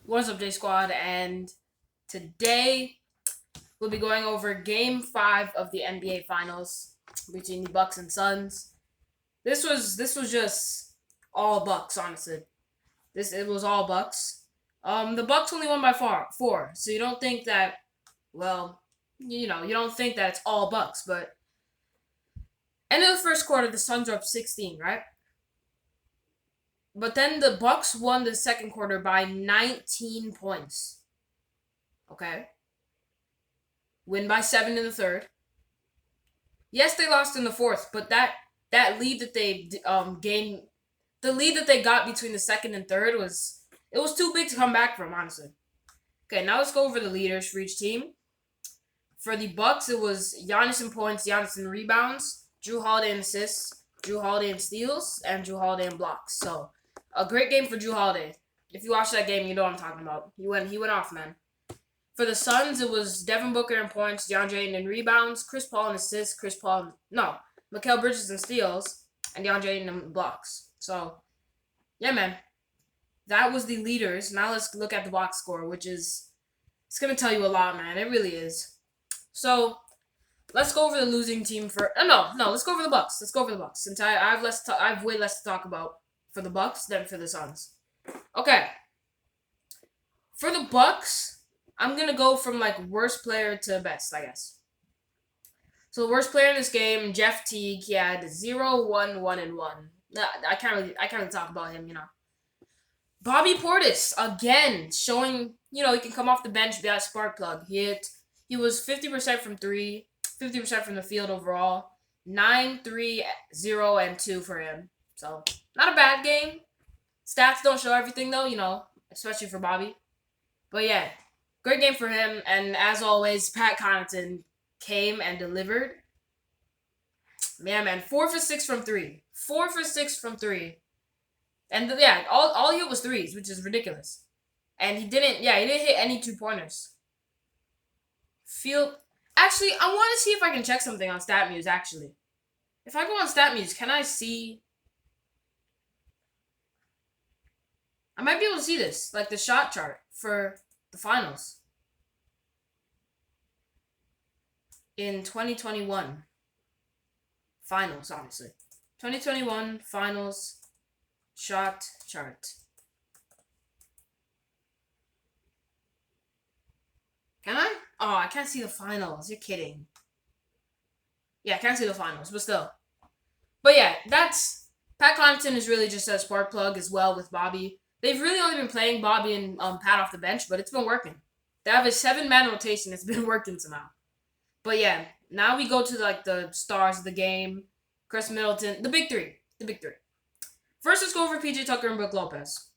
What's up, J Squad? And today we'll be going over Game 5 of the NBA Finals between the Bucks and Suns. This was just all Bucks, honestly. It was all Bucks. The Bucks only won by four, so you don't think that. Well, you don't think that it's all Bucks, but end of the first quarter, the Suns are up 16, right? But then the Bucks won the second quarter by 19 points. Okay, win by 7 in the third. Yes, they lost in the fourth, but that lead that they gained, the lead that they got between the second and third was too big to come back from, honestly. Okay, now let's go over the leaders for each team. For the Bucks, it was Giannis in points, Giannis in rebounds, Jrue Holiday in assists, Jrue Holiday in steals, and Jrue Holiday in blocks. So a great game for Jrue Holiday. If you watch that game, you know what I'm talking about. He went off, man. For the Suns, it was Devin Booker in points, DeAndre Ayton in rebounds, Chris Paul in assists, Mikal Bridges in steals, and DeAndre Ayton in blocks. So, yeah, man. That was the leaders. Now let's look at the box score, which is, it's going to tell you a lot, man. It really is. So, let's go over the losing team for, let's go over the Bucks. Let's go over the Bucks, since I have way less to talk about for the Bucks than for the Suns. Okay. For the Bucks, I'm going to go from, worst player to best, I guess. So, the worst player in this game, Jeff Teague, he had 0, 1, 1, and 1. I can't really talk about him, Bobby Portis, again, showing, he can come off the bench, be that spark plug. He was 50% from 3, 50% from the field overall. 9, 3, 0, and 2 for him. So, not a bad game. Stats don't show everything, though, especially for Bobby. But, yeah. Great game for him, and as always, Pat Connaughton came and delivered. Man, 4 for 6 from 3. 4 for 6 from 3. And all he hit was threes, which is ridiculous. And he didn't hit any 2-pointers. Actually, I want to see if I can check something on StatMuse, actually. If I go on StatMuse, can I see? I might be able to see this, like the shot chart for the finals in 2021 finals, obviously. 2021 finals shot chart. Can I? Oh, I can't see the finals. You're kidding. Yeah, I can't see the finals, but still. But yeah, Pat Connaughton is really just a spark plug as well with Bobby. They've really only been playing Bobby and Pat off the bench, but it's been working. They have a 7-man rotation. It's been working somehow. But yeah, now we go to the stars of the game. Chris Middleton, the big three. First, let's go over PJ Tucker and Brook Lopez.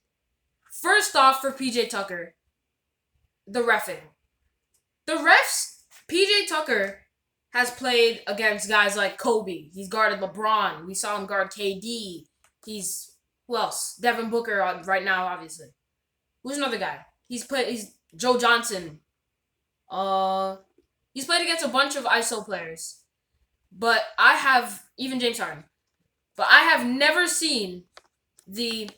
First off, for PJ Tucker, the refing. The refs, PJ Tucker has played against guys like Kobe. He's guarded LeBron. We saw him guard KD. Who else? Devin Booker right now, obviously. Who's another guy? He's Joe Johnson. He's played against a bunch of ISO players. But even James Harden. But I have never seen when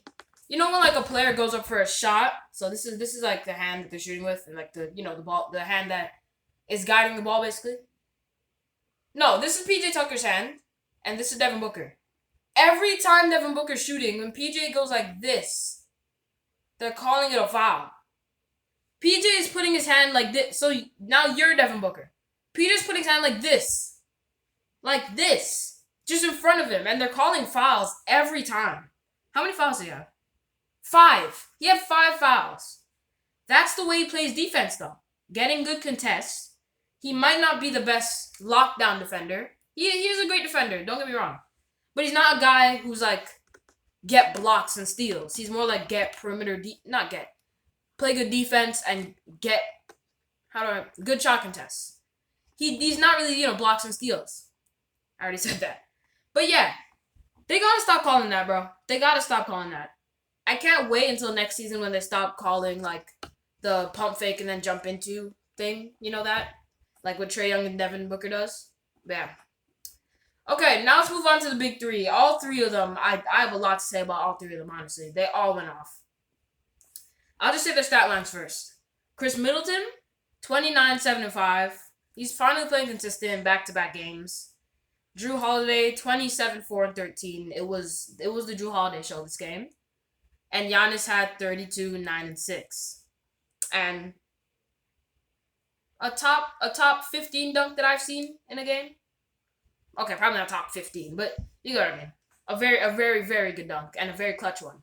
a player goes up for a shot. So this is like the hand that they're shooting with, and the ball, the hand that is guiding the ball, basically. No, this is PJ Tucker's hand, and this is Devin Booker. Every time Devin Booker's shooting, when PJ goes like this, they're calling it a foul. PJ is putting his hand like this, so now you're Devin Booker. PJ's putting his hand like this. Like this. Just in front of him, and they're calling fouls every time. How many fouls do you have? 5. He had 5 fouls. That's the way he plays defense, though. Getting good contests. He might not be the best lockdown defender. He is a great defender, don't get me wrong. But he's not a guy who's get blocks and steals. He's more like play good defense and get, good shot contests. He's not really, blocks and steals. I already said that. But yeah, they gotta stop calling that, bro. They gotta stop calling that. I can't wait until next season when they stop calling, the pump fake and then jump into thing. You know that? Like what Trae Young and Devin Booker does. Yeah. Okay, now let's move on to the big three. All three of them, I have a lot to say about all three of them, honestly. They all went off. I'll just say the stat lines first. Chris Middleton, 29, 7, and 5. He's finally playing consistent back-to-back games. Jrue Holiday, 27, 4, and 13. It was the Jrue Holiday show this game. And Giannis had 32, 9, and 6. And a top 15 dunk that I've seen in a game. Okay, probably not top 15, but you know what I mean. A very, very good dunk and a very clutch one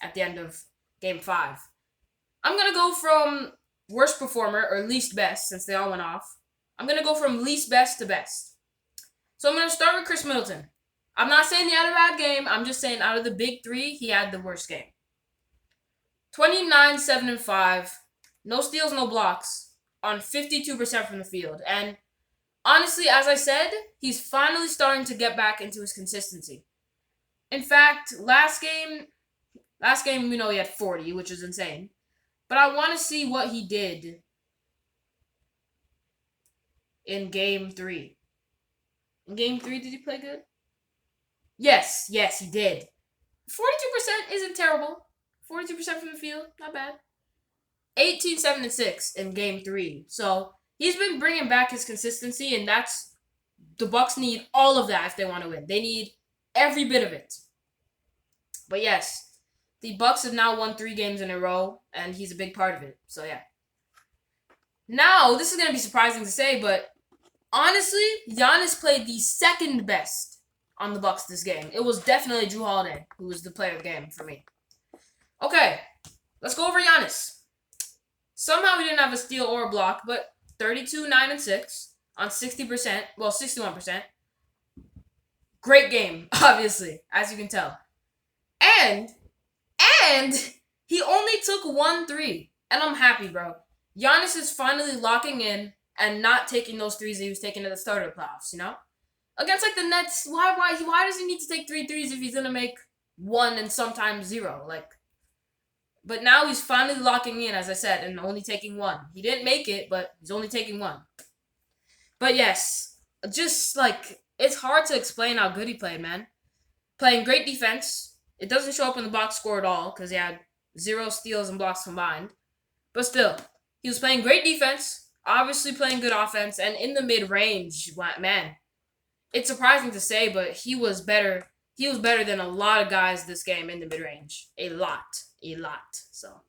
at the end of game 5. I'm going to go from worst performer or least best since they all went off. I'm going to go from least best to best. So I'm going to start with Chris Middleton. I'm not saying he had a bad game. I'm just saying out of the big three, he had the worst game. 29, 7, and 5. No steals, no blocks on 52% from the field. And honestly, as I said, he's finally starting to get back into his consistency. In fact, last game, we know he had 40, which is insane. But I want to see what he did in game 3. In game 3, did he play good? Yes, he did. 42% isn't terrible. 42% from the field, not bad. 18, 7, and 6 in game 3. So he's been bringing back his consistency, and the Bucks need all of that if they want to win. They need every bit of it. But yes, the Bucks have now won 3 games in a row, and he's a big part of it. So yeah. Now, this is going to be surprising to say, but honestly, Giannis played the second best on the Bucks this game. It was definitely Jrue Holiday who was the player of the game for me. Okay, let's go over Giannis. Somehow he didn't have a steal or a block, but 32, 9, and 6 on 60%. Well, 61%. Great game, obviously, as you can tell. And he only took 1 3. And I'm happy, bro. Giannis is finally locking in and not taking those threes that he was taking at the start of the playoffs, you know? Against, like, the Nets, why does he need to take 3 threes if he's going to make 1 and sometimes 0? But now he's finally locking in, as I said, and only taking 1. He didn't make it, but he's only taking 1. But yes, just, it's hard to explain how good he played, man. Playing great defense. It doesn't show up in the box score at all, because he had 0 steals and blocks combined. But still, he was playing great defense, obviously playing good offense, and in the mid-range, man, it's surprising to say, but he was better. He was better than a lot of guys this game in the mid-range. A lot. So,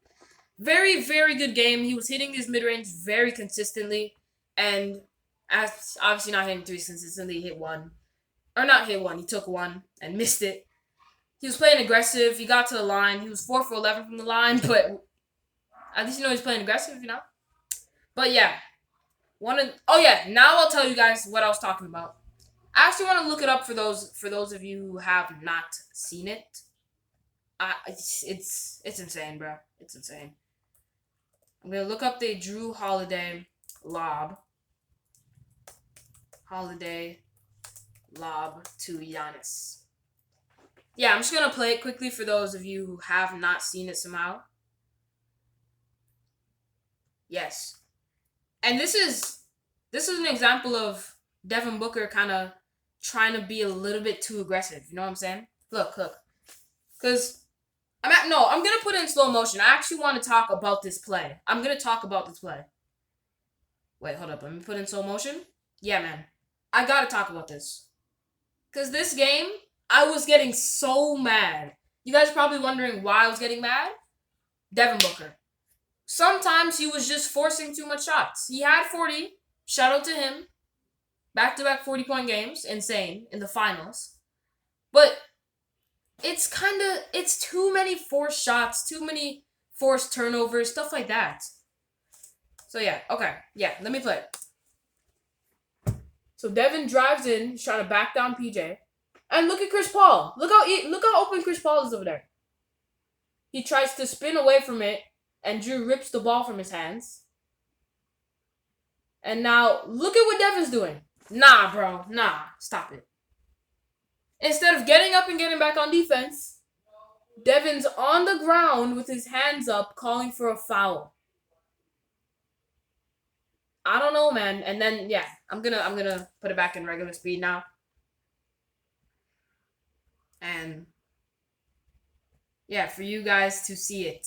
very, very good game. He was hitting his mid-range very consistently, and as obviously not hitting 3s consistently, he hit 1. Or not hit 1, he took 1 and missed it. He was playing aggressive. He got to the line. He was 4 for 11 from the line, but at least you know he's playing aggressive, you know? But yeah. Now I'll tell you guys what I was talking about. I actually want to look it up for those of you who have not seen it. It's insane, bro. It's insane. I'm gonna look up the Jrue Holiday lob. Holiday lob to Giannis. Yeah, I'm just gonna play it quickly for those of you who have not seen it somehow. Yes. And this is an example of Devin Booker kind of trying to be a little bit too aggressive. You know what I'm saying? Look. Because I'm going to put it in slow motion. I actually want to talk about this play. I'm going to talk about this play. Wait, hold up. Let me put it in slow motion. Yeah, man. I got to talk about this. Because this game, I was getting so mad. You guys are probably wondering why I was getting mad? Devin Booker. Sometimes he was just forcing too much shots. He had 40. Shout out to him. Back-to-back 40-point games. Insane. In the finals. But it's too many forced shots. Too many forced turnovers. Stuff like that. So yeah. Okay. Yeah. Let me play it. So Devin drives in. He's trying to back down PJ. And look at Chris Paul. Look how open Chris Paul is over there. He tries to spin away from it. And Jrue rips the ball from his hands. And now, look at what Devin's doing. Nah, bro. Nah. Stop it. Instead of getting up and getting back on defense, Devin's on the ground with his hands up calling for a foul. I don't know, man. And then, yeah. I'm gonna put it back in regular speed now. And yeah, for you guys to see it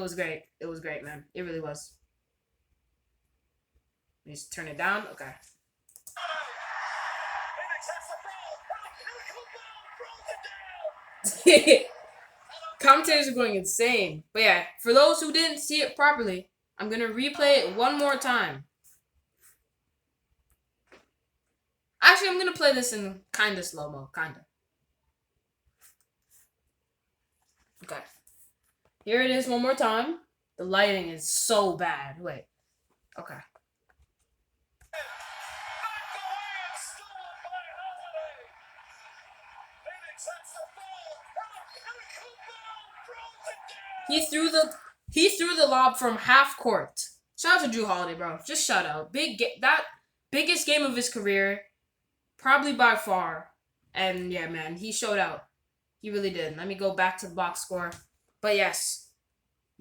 was great. It was great, man. It really was. Let me just turn it down. Okay. Commentators are going insane. But yeah, for those who didn't see it properly, I'm gonna replay it one more time. Actually, I'm gonna play this in kinda slow mo, kinda. Okay. Here it is one more time. The lighting is so bad. Wait. Okay. He threw the lob from half court. Shout out to Jrue Holiday, bro. Just shout out. That biggest game of his career, probably by far. And yeah, man, he showed out. He really did. Let me go back to the box score. But yes,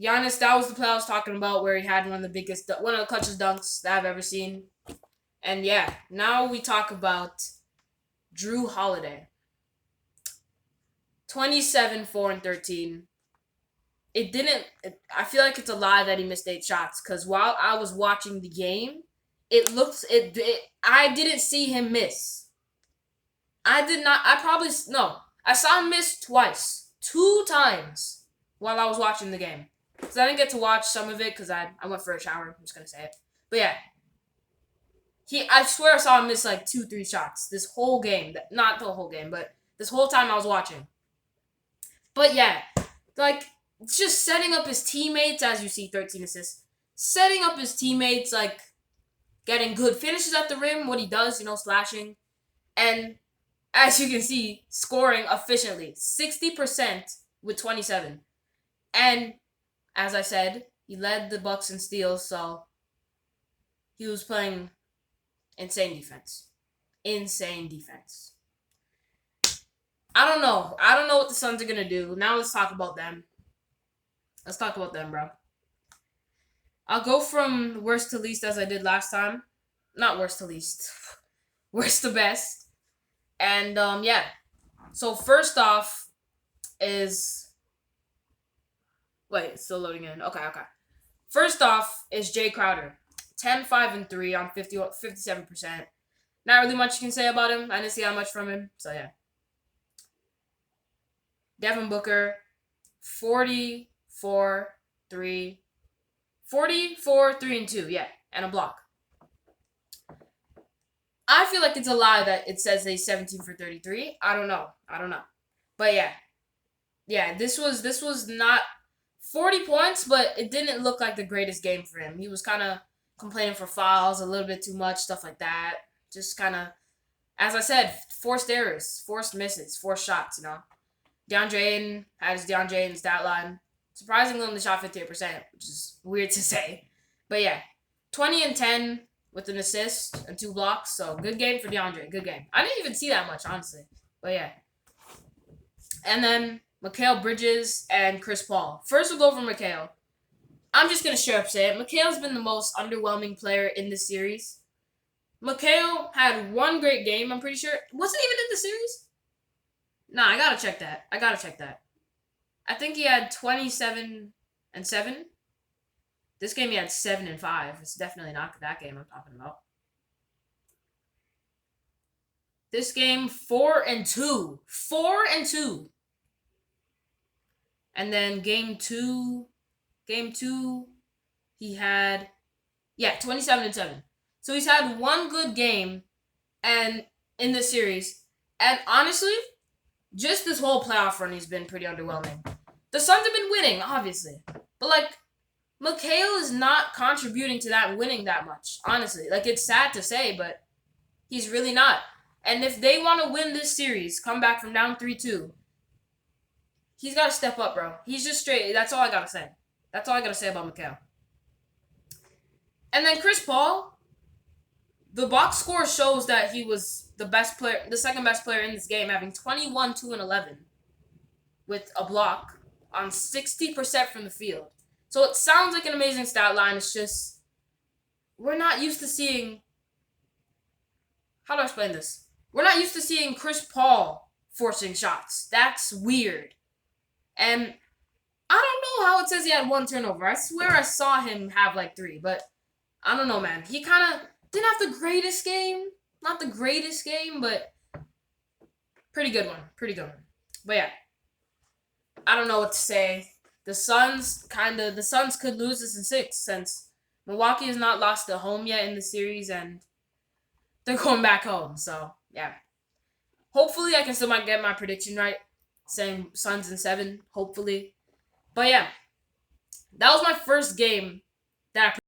Giannis, that was the play I was talking about where he had one of the clutchest dunks that I've ever seen. And yeah, now we talk about Jrue Holiday. 27, 4, and 13. I feel like it's a lie that he missed 8 shots because while I was watching the game, I didn't see him miss. I did not. I saw him miss twice, 2 times while I was watching the game. Because I didn't get to watch some of it because I went for a shower. I'm just going to say it. But yeah. I swear I saw him miss like 2, 3 shots this whole game. Not the whole game, but this whole time I was watching. But yeah, like, just setting up his teammates, as you see, 13 assists. Setting up his teammates, like, getting good finishes at the rim, what he does, slashing. And, as you can see, scoring efficiently. 60% with 27. And, as I said, he led the Bucks in steals, so he was playing insane defense. Insane defense. I don't know. I don't know what the Suns are going to do. Now let's talk about them. Let's talk about them, bro. I'll go from worst to least as I did last time. Not worst to least. Worst to best. And, yeah. So, first off is... Wait, it's still loading in. Okay. First off is Jay Crowder. 10, 5, and 3 on 57%. Not really much you can say about him. I didn't see that much from him. So, yeah. Devin Booker, 44, 3, and 2, yeah, and a block. I feel like it's a lie that it says he's 17 for 33. I don't know. But yeah, this was not 40 points, but it didn't look like the greatest game for him. He was kind of complaining for fouls, a little bit too much, stuff like that. Just kind of, as I said, forced errors, forced misses, forced shots, DeAndre Ayton had his DeAndre Ayton stat line. Surprisingly, only shot 58%, which is weird to say. But yeah, 20 and 10 with an assist and 2 blocks. So good game for DeAndre. Good game. I didn't even see that much, honestly. But yeah. And then Mikal Bridges and Chris Paul. First, we'll go for Mikal. I'm just going to straight up say it. Mikal's been the most underwhelming player in this series. Mikal had one great game, I'm pretty sure. Wasn't even in the series? Nah, I gotta check that. I think he had 27 and 7. This game he had 7 and 5. It's definitely not that game I'm talking about. This game 4 and 2. 4 and 2. And then game 2, he had 27 and 7. So he's had one good game and in this series. And honestly, just this whole playoff run he's been pretty underwhelming. The Suns have been winning, obviously. But, Mikal is not contributing to that winning that much, honestly. It's sad to say, but he's really not. And if they want to win this series, come back from down 3-2, he's got to step up, bro. He's just straight. That's all I got to say. That's all I got to say about Mikal. And then Chris Paul, the box score shows that he was the second best player in this game, having 21, 2, and 11 with a block on 60% from the field. So it sounds like an amazing stat line. It's just, we're not used to seeing, how do I explain this? We're not used to seeing Chris Paul forcing shots. That's weird. And I don't know how it says he had 1 turnover. I swear I saw him have like 3, but I don't know, man. He kind of didn't have the greatest game. Not the greatest game, but pretty good one. Pretty good one. But yeah, I don't know what to say. The Suns could lose this in 6 since Milwaukee has not lost at home yet in the series and they're going back home. So yeah, hopefully I can still might get my prediction right, saying Suns in 7. Hopefully, but yeah, that was my first game that I